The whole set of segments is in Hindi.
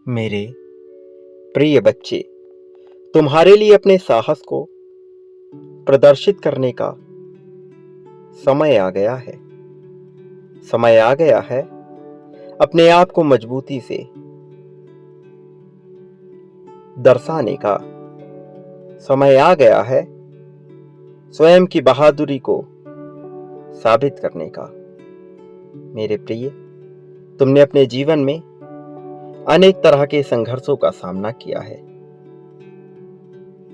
मेरे प्रिय बच्चे, तुम्हारे लिए अपने साहस को प्रदर्शित करने का समय आ गया है। समय आ गया है अपने आप को मजबूती से दर्शाने का। समय आ गया है स्वयं की बहादुरी को साबित करने का। मेरे प्रिय, तुमने अपने जीवन में अनेक तरह के संघर्षों का सामना किया है।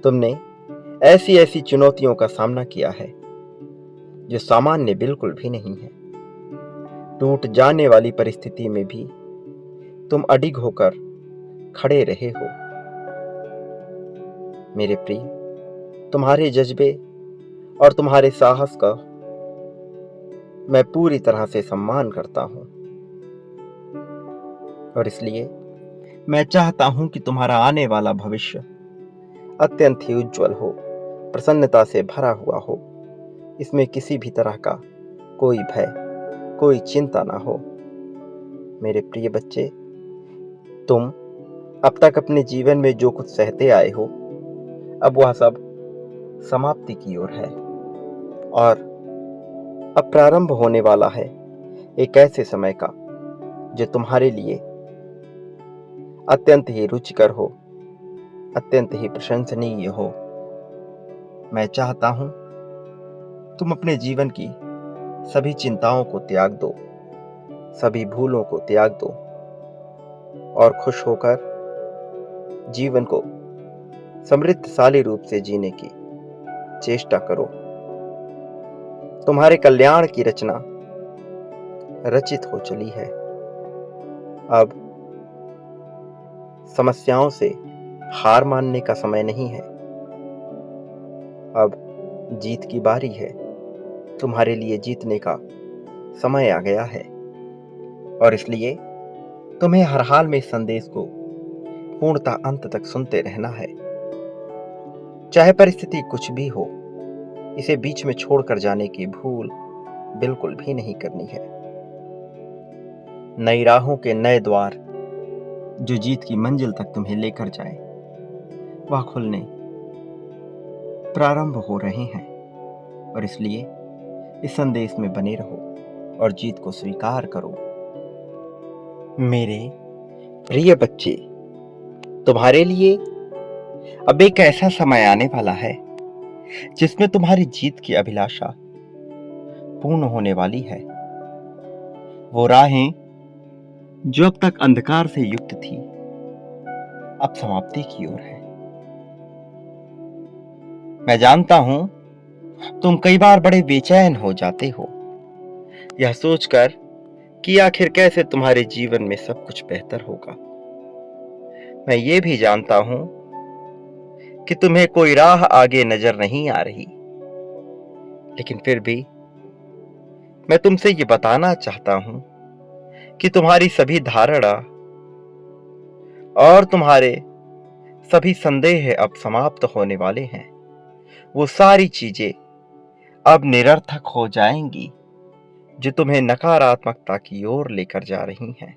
तुमने ऐसी ऐसी चुनौतियों का सामना किया है जो सामान्य बिल्कुल भी नहीं है। टूट जाने वाली परिस्थिति में भी तुम अडिग होकर खड़े रहे हो। मेरे प्रिय, तुम्हारे जज्बे और तुम्हारे साहस का मैं पूरी तरह से सम्मान करता हूं, और इसलिए मैं चाहता हूं कि तुम्हारा आने वाला भविष्य अत्यंत ही उज्जवल हो, प्रसन्नता से भरा हुआ हो। इसमें किसी भी तरह का कोई भय, कोई चिंता ना हो। मेरे प्रिय बच्चे, तुम अब तक अपने जीवन में जो कुछ सहते आए हो, अब वह सब समाप्ति की ओर है, और अब प्रारंभ होने वाला है एक ऐसे समय का जो तुम्हारे लिए अत्यंत ही रुचिकर हो, अत्यंत ही प्रशंसनीय हो। मैं चाहता हूं तुम अपने जीवन की सभी चिंताओं को त्याग दो, सभी भूलों को त्याग दो, और खुश होकर जीवन को समृद्धशाली रूप से जीने की चेष्टा करो। तुम्हारे कल्याण की रचना रचित हो चली है। अब समस्याओं से हार मानने का समय नहीं है। अब जीत की बारी है। तुम्हारे लिए जीतने का समय आ गया है, और इसलिए तुम्हें हर हाल में इस संदेश को पूर्णतः अंत तक सुनते रहना है। चाहे परिस्थिति कुछ भी हो, इसे बीच में छोड़कर जाने की भूल बिल्कुल भी नहीं करनी है। नई राहों के नए द्वार जो जीत की मंजिल तक तुम्हें लेकर जाए, वह खुलने प्रारंभ हो रहे हैं, और इसलिए इस संदेश में बने रहो और जीत को स्वीकार करो। मेरे प्रिय बच्चे, तुम्हारे लिए अब एक ऐसा समय आने वाला है जिसमें तुम्हारी जीत की अभिलाषा पूर्ण होने वाली है। वो राहें जो अब तक अंधकार से युक्त थी, अब समाप्ति की ओर है। मैं जानता हूं तुम कई बार बड़े बेचैन हो जाते हो, यह सोचकर कि आखिर कैसे तुम्हारे जीवन में सब कुछ बेहतर होगा। मैं ये भी जानता हूं कि तुम्हें कोई राह आगे नजर नहीं आ रही, लेकिन फिर भी मैं तुमसे ये बताना चाहता हूं कि तुम्हारी सभी धारणा और तुम्हारे सभी संदेह अब समाप्त होने वाले हैं। वो सारी चीजें अब निरर्थक हो जाएंगी जो तुम्हें नकारात्मकता की ओर लेकर जा रही हैं।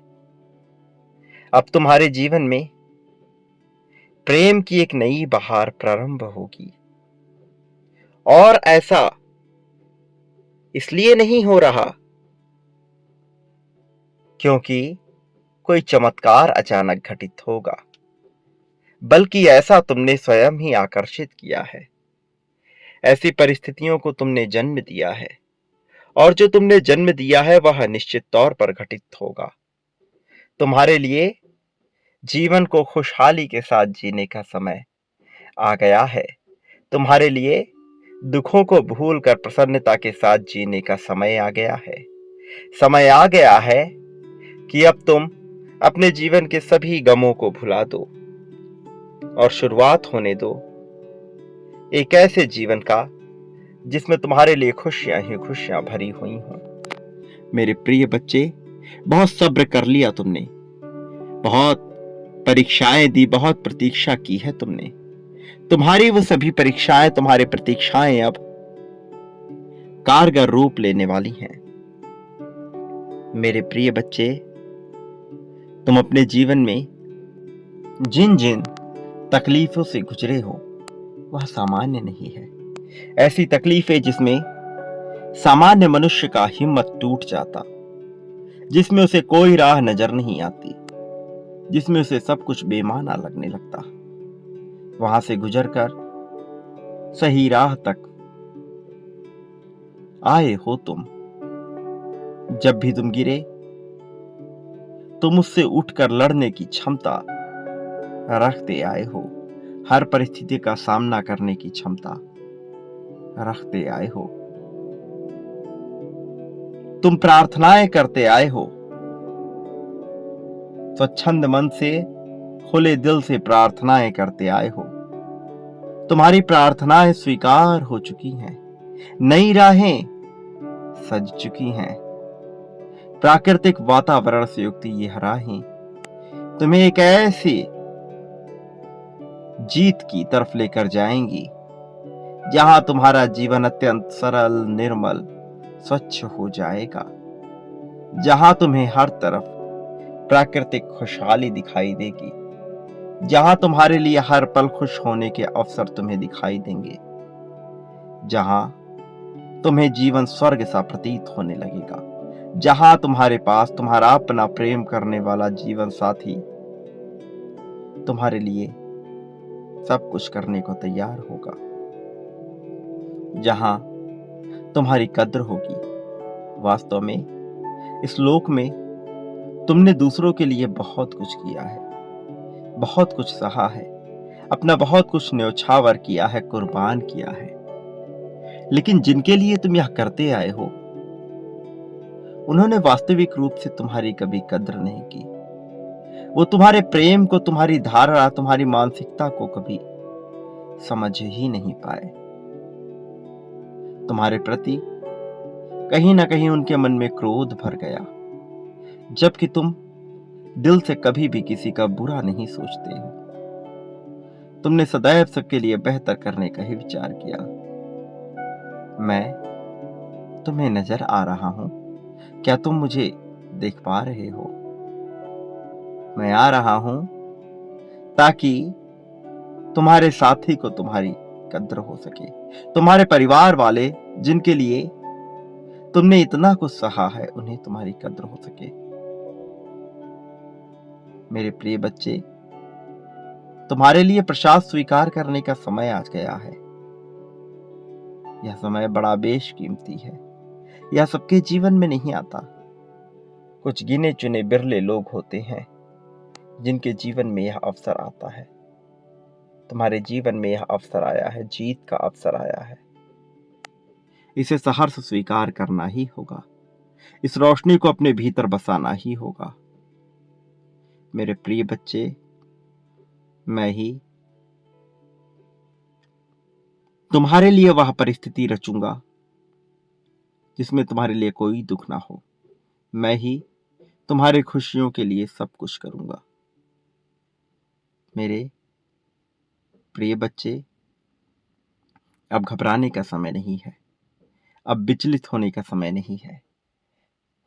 अब तुम्हारे जीवन में प्रेम की एक नई बहार प्रारंभ होगी, और ऐसा इसलिए नहीं हो रहा क्योंकि कोई चमत्कार अचानक घटित होगा, बल्कि ऐसा तुमने स्वयं ही आकर्षित किया है। ऐसी परिस्थितियों को तुमने जन्म दिया है, और जो तुमने जन्म दिया है वह निश्चित तौर पर घटित होगा। तुम्हारे लिए जीवन को खुशहाली के साथ जीने का समय आ गया है। तुम्हारे लिए दुखों को भूलकर प्रसन्नता के साथ जीने का समय आ गया है। समय आ गया है कि अब तुम अपने जीवन के सभी गमों को भुला दो और शुरुआत होने दो एक ऐसे जीवन का जिसमें तुम्हारे लिए खुशियां ही खुशियां भरी हुई हों। मेरे प्रिय बच्चे, बहुत सब्र कर लिया तुमने, बहुत परीक्षाएं दी, बहुत प्रतीक्षा की है तुमने। तुम्हारी वो सभी परीक्षाएं, तुम्हारी प्रतीक्षाएं अब कारगर रूप लेने वाली हैं। मेरे प्रिय बच्चे, तुम अपने जीवन में जिन जिन तकलीफों से गुजरे हो वह सामान्य नहीं है। ऐसी तकलीफें जिसमें सामान्य मनुष्य का हिम्मत टूट जाता, जिसमें उसे कोई राह नजर नहीं आती, जिसमें उसे सब कुछ बेमाना लगने लगता, वहां से गुजरकर सही राह तक आए हो तुम। जब भी तुम गिरे, तुम उससे उठकर लड़ने की क्षमता रखते आए हो। हर परिस्थिति का सामना करने की क्षमता रखते आए हो। तुम प्रार्थनाएं करते आए हो, स्वच्छंद मन से, खुले दिल से प्रार्थनाएं करते आए हो। तुम्हारी प्रार्थनाएं स्वीकार हो चुकी हैं, नई राहें सज चुकी हैं। प्राकृतिक वातावरण से युक्त ये राहें तुम्हें एक ऐसी जीत की तरफ लेकर जाएंगी जहां तुम्हारा जीवन अत्यंत सरल, निर्मल, स्वच्छ हो जाएगा, जहां तुम्हें हर तरफ प्राकृतिक खुशहाली दिखाई देगी, जहां तुम्हारे लिए हर पल खुश होने के अवसर तुम्हें दिखाई देंगे, जहां तुम्हें जीवन स्वर्ग सा प्रतीत होने लगेगा, जहां तुम्हारे पास तुम्हारा अपना प्रेम करने वाला जीवन साथी तुम्हारे लिए सब कुछ करने को तैयार होगा, जहां तुम्हारी कद्र होगी। वास्तव में इस लोक में तुमने दूसरों के लिए बहुत कुछ किया है, बहुत कुछ सहा है, अपना बहुत कुछ न्यौछावर किया है, कुर्बान किया है। लेकिन जिनके लिए तुम यह करते आए हो, उन्होंने वास्तविक रूप से तुम्हारी कभी कद्र नहीं की। वो तुम्हारे प्रेम को, तुम्हारी धारणा, तुम्हारी मानसिकता को कभी समझ ही नहीं पाए। तुम्हारे प्रति कहीं ना कहीं उनके मन में क्रोध भर गया, जबकि तुम दिल से कभी भी किसी का बुरा नहीं सोचते हो। तुमने सदैव सबके लिए बेहतर करने का ही विचार किया। मैं तुम्हें नजर आ रहा हूं, क्या तुम मुझे देख पा रहे हो? मैं आ रहा हूं ताकि तुम्हारे साथी को तुम्हारी कद्र हो सके, तुम्हारे परिवार वाले जिनके लिए तुमने इतना कुछ सहा है, उन्हें तुम्हारी कद्र हो सके। मेरे प्रिय बच्चे, तुम्हारे लिए प्रसाद स्वीकार करने का समय आ गया है। यह समय बड़ा बेशकीमती है। यह सबके जीवन में नहीं आता। कुछ गिने चुने बिरले लोग होते हैं जिनके जीवन में यह अवसर आता है। तुम्हारे जीवन में यह अवसर आया है, जीत का अवसर आया है। इसे सहर्ष स्वीकार करना ही होगा। इस रोशनी को अपने भीतर बसाना ही होगा। मेरे प्रिय बच्चे, मैं ही तुम्हारे लिए वह परिस्थिति रचूंगा जिसमें तुम्हारे लिए कोई दुख ना हो। मैं ही तुम्हारे खुशियों के लिए सब कुछ करूंगा। मेरे प्रिय बच्चे, अब घबराने का समय नहीं है, अब विचलित होने का समय नहीं है।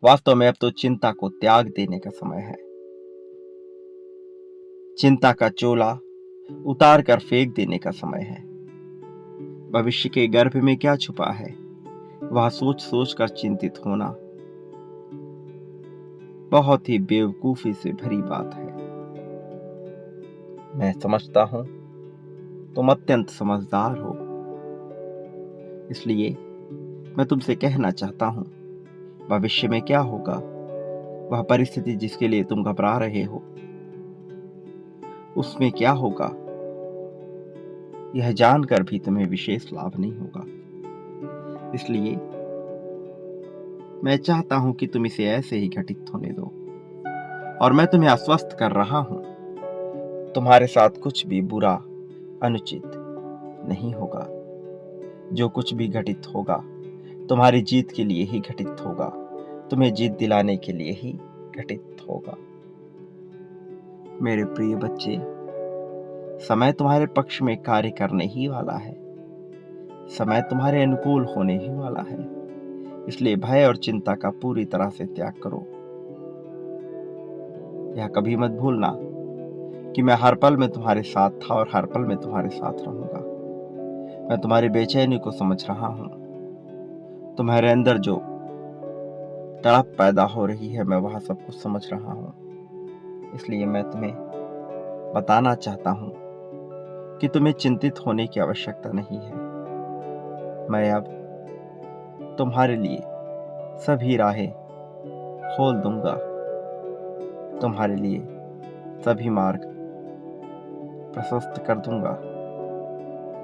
वास्तव में अब तो चिंता को त्याग देने का समय है। चिंता का चोला उतार कर फेंक देने का समय है। भविष्य के गर्भ में क्या छुपा है, वह सोच सोच कर चिंतित होना बहुत ही बेवकूफी से भरी बात है। मैं समझता हूं तुम अत्यंत समझदार हो, इसलिए मैं तुमसे कहना चाहता हूं, भविष्य में क्या होगा, वह परिस्थिति जिसके लिए तुम घबरा रहे हो, उसमें क्या होगा, यह जानकर भी तुम्हें विशेष लाभ नहीं होगा। इसलिए मैं चाहता हूं कि तुम इसे ऐसे ही घटित होने दो, और मैं तुम्हें आश्वस्त कर रहा हूं, तुम्हारे साथ कुछ भी बुरा, अनुचित नहीं होगा। जो कुछ भी घटित होगा तुम्हारी जीत के लिए ही घटित होगा, तुम्हें जीत दिलाने के लिए ही घटित होगा। मेरे प्रिय बच्चे, समय तुम्हारे पक्ष में कार्य करने ही वाला है। समय तुम्हारे अनुकूल होने ही वाला है। इसलिए भय और चिंता का पूरी तरह से त्याग करो। यह कभी मत भूलना कि मैं हर पल में तुम्हारे साथ था और हर पल में तुम्हारे साथ रहूंगा। मैं तुम्हारी बेचैनी को समझ रहा हूँ। तुम्हारे अंदर जो तड़प पैदा हो रही है, मैं वह सब कुछ समझ रहा हूँ। इसलिए मैं तुम्हें बताना चाहता हूँ कि तुम्हें चिंतित होने की आवश्यकता नहीं है। मैं अब तुम्हारे लिए सभी राहें खोल दूंगा। तुम्हारे लिए सभी मार्ग प्रशस्त कर दूंगा।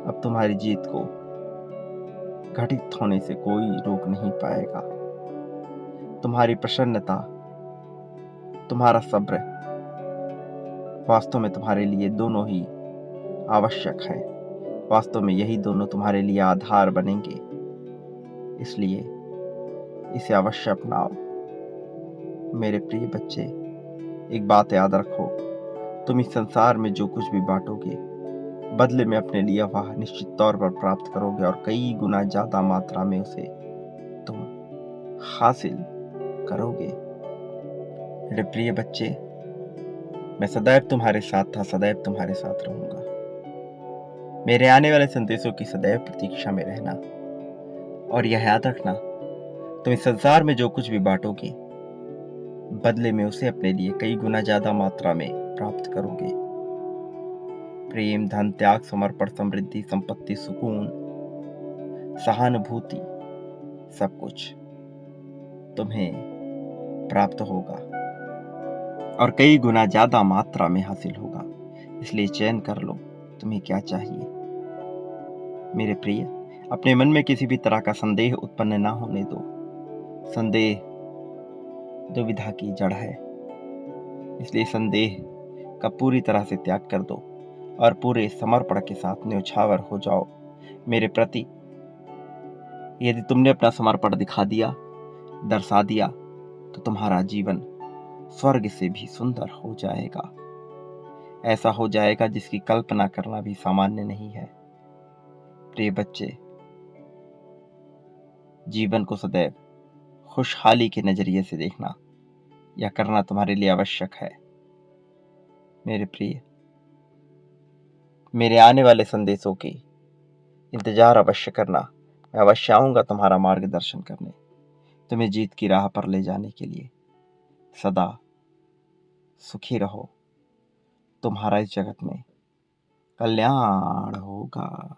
अब तुम्हारी जीत को घटित होने से कोई रोक नहीं पाएगा। तुम्हारी प्रसन्नता, तुम्हारा सब्र वास्तव में तुम्हारे लिए दोनों ही आवश्यक है। वास्तव में यही दोनों तुम्हारे लिए आधार बनेंगे। इसलिए इसे अवश्य अपनाओ। मेरे प्रिय बच्चे, एक बात याद रखो, तुम इस संसार में जो कुछ भी बांटोगे, बदले में अपने लिए वह निश्चित तौर पर प्राप्त करोगे और कई गुना ज्यादा मात्रा में उसे तुम हासिल करोगे। मेरे प्रिय बच्चे, मैं सदैव तुम्हारे साथ था, सदैव तुम्हारे साथ रहूंगा। मेरे आने वाले संदेशों की सदैव प्रतीक्षा में रहना और यह याद रखना, तुम इस संसार में जो कुछ भी बांटोगे, बदले में उसे अपने लिए कई गुना ज्यादा मात्रा में प्राप्त करोगे। प्रेम, धन, त्याग, समर्पण, समृद्धि, संपत्ति, सुकून, सहानुभूति, सब कुछ तुम्हें प्राप्त होगा और कई गुना ज्यादा मात्रा में हासिल होगा। इसलिए चयन कर लो तुम्हें क्या चाहिए। मेरे प्रिय, अपने मन में किसी भी तरह का संदेह उत्पन्न ना होने दो। संदेह दुविधा की जड़ है। इसलिए संदेह का पूरी तरह से त्याग कर दो और पूरे समर्पण के साथ न्यौछावर हो जाओ मेरे प्रति। यदि तुमने अपना समर्पण दिखा दिया, दर्शा दिया, तो तुम्हारा जीवन स्वर्ग से भी सुंदर हो जाएगा। ऐसा हो जाएगा जिसकी कल्पना करना भी सामान्य नहीं है। प्रिय बच्चे, जीवन को सदैव खुशहाली के नजरिए से देखना, यह करना तुम्हारे लिए आवश्यक है। मेरे प्रिय, मेरे आने वाले संदेशों की इंतजार अवश्य करना। मैं अवश्य आऊंगा तुम्हारा मार्गदर्शन करने, तुम्हें जीत की राह पर ले जाने के लिए। सदा सुखी रहो। तुम्हारा इस जगत में कल्याण होगा।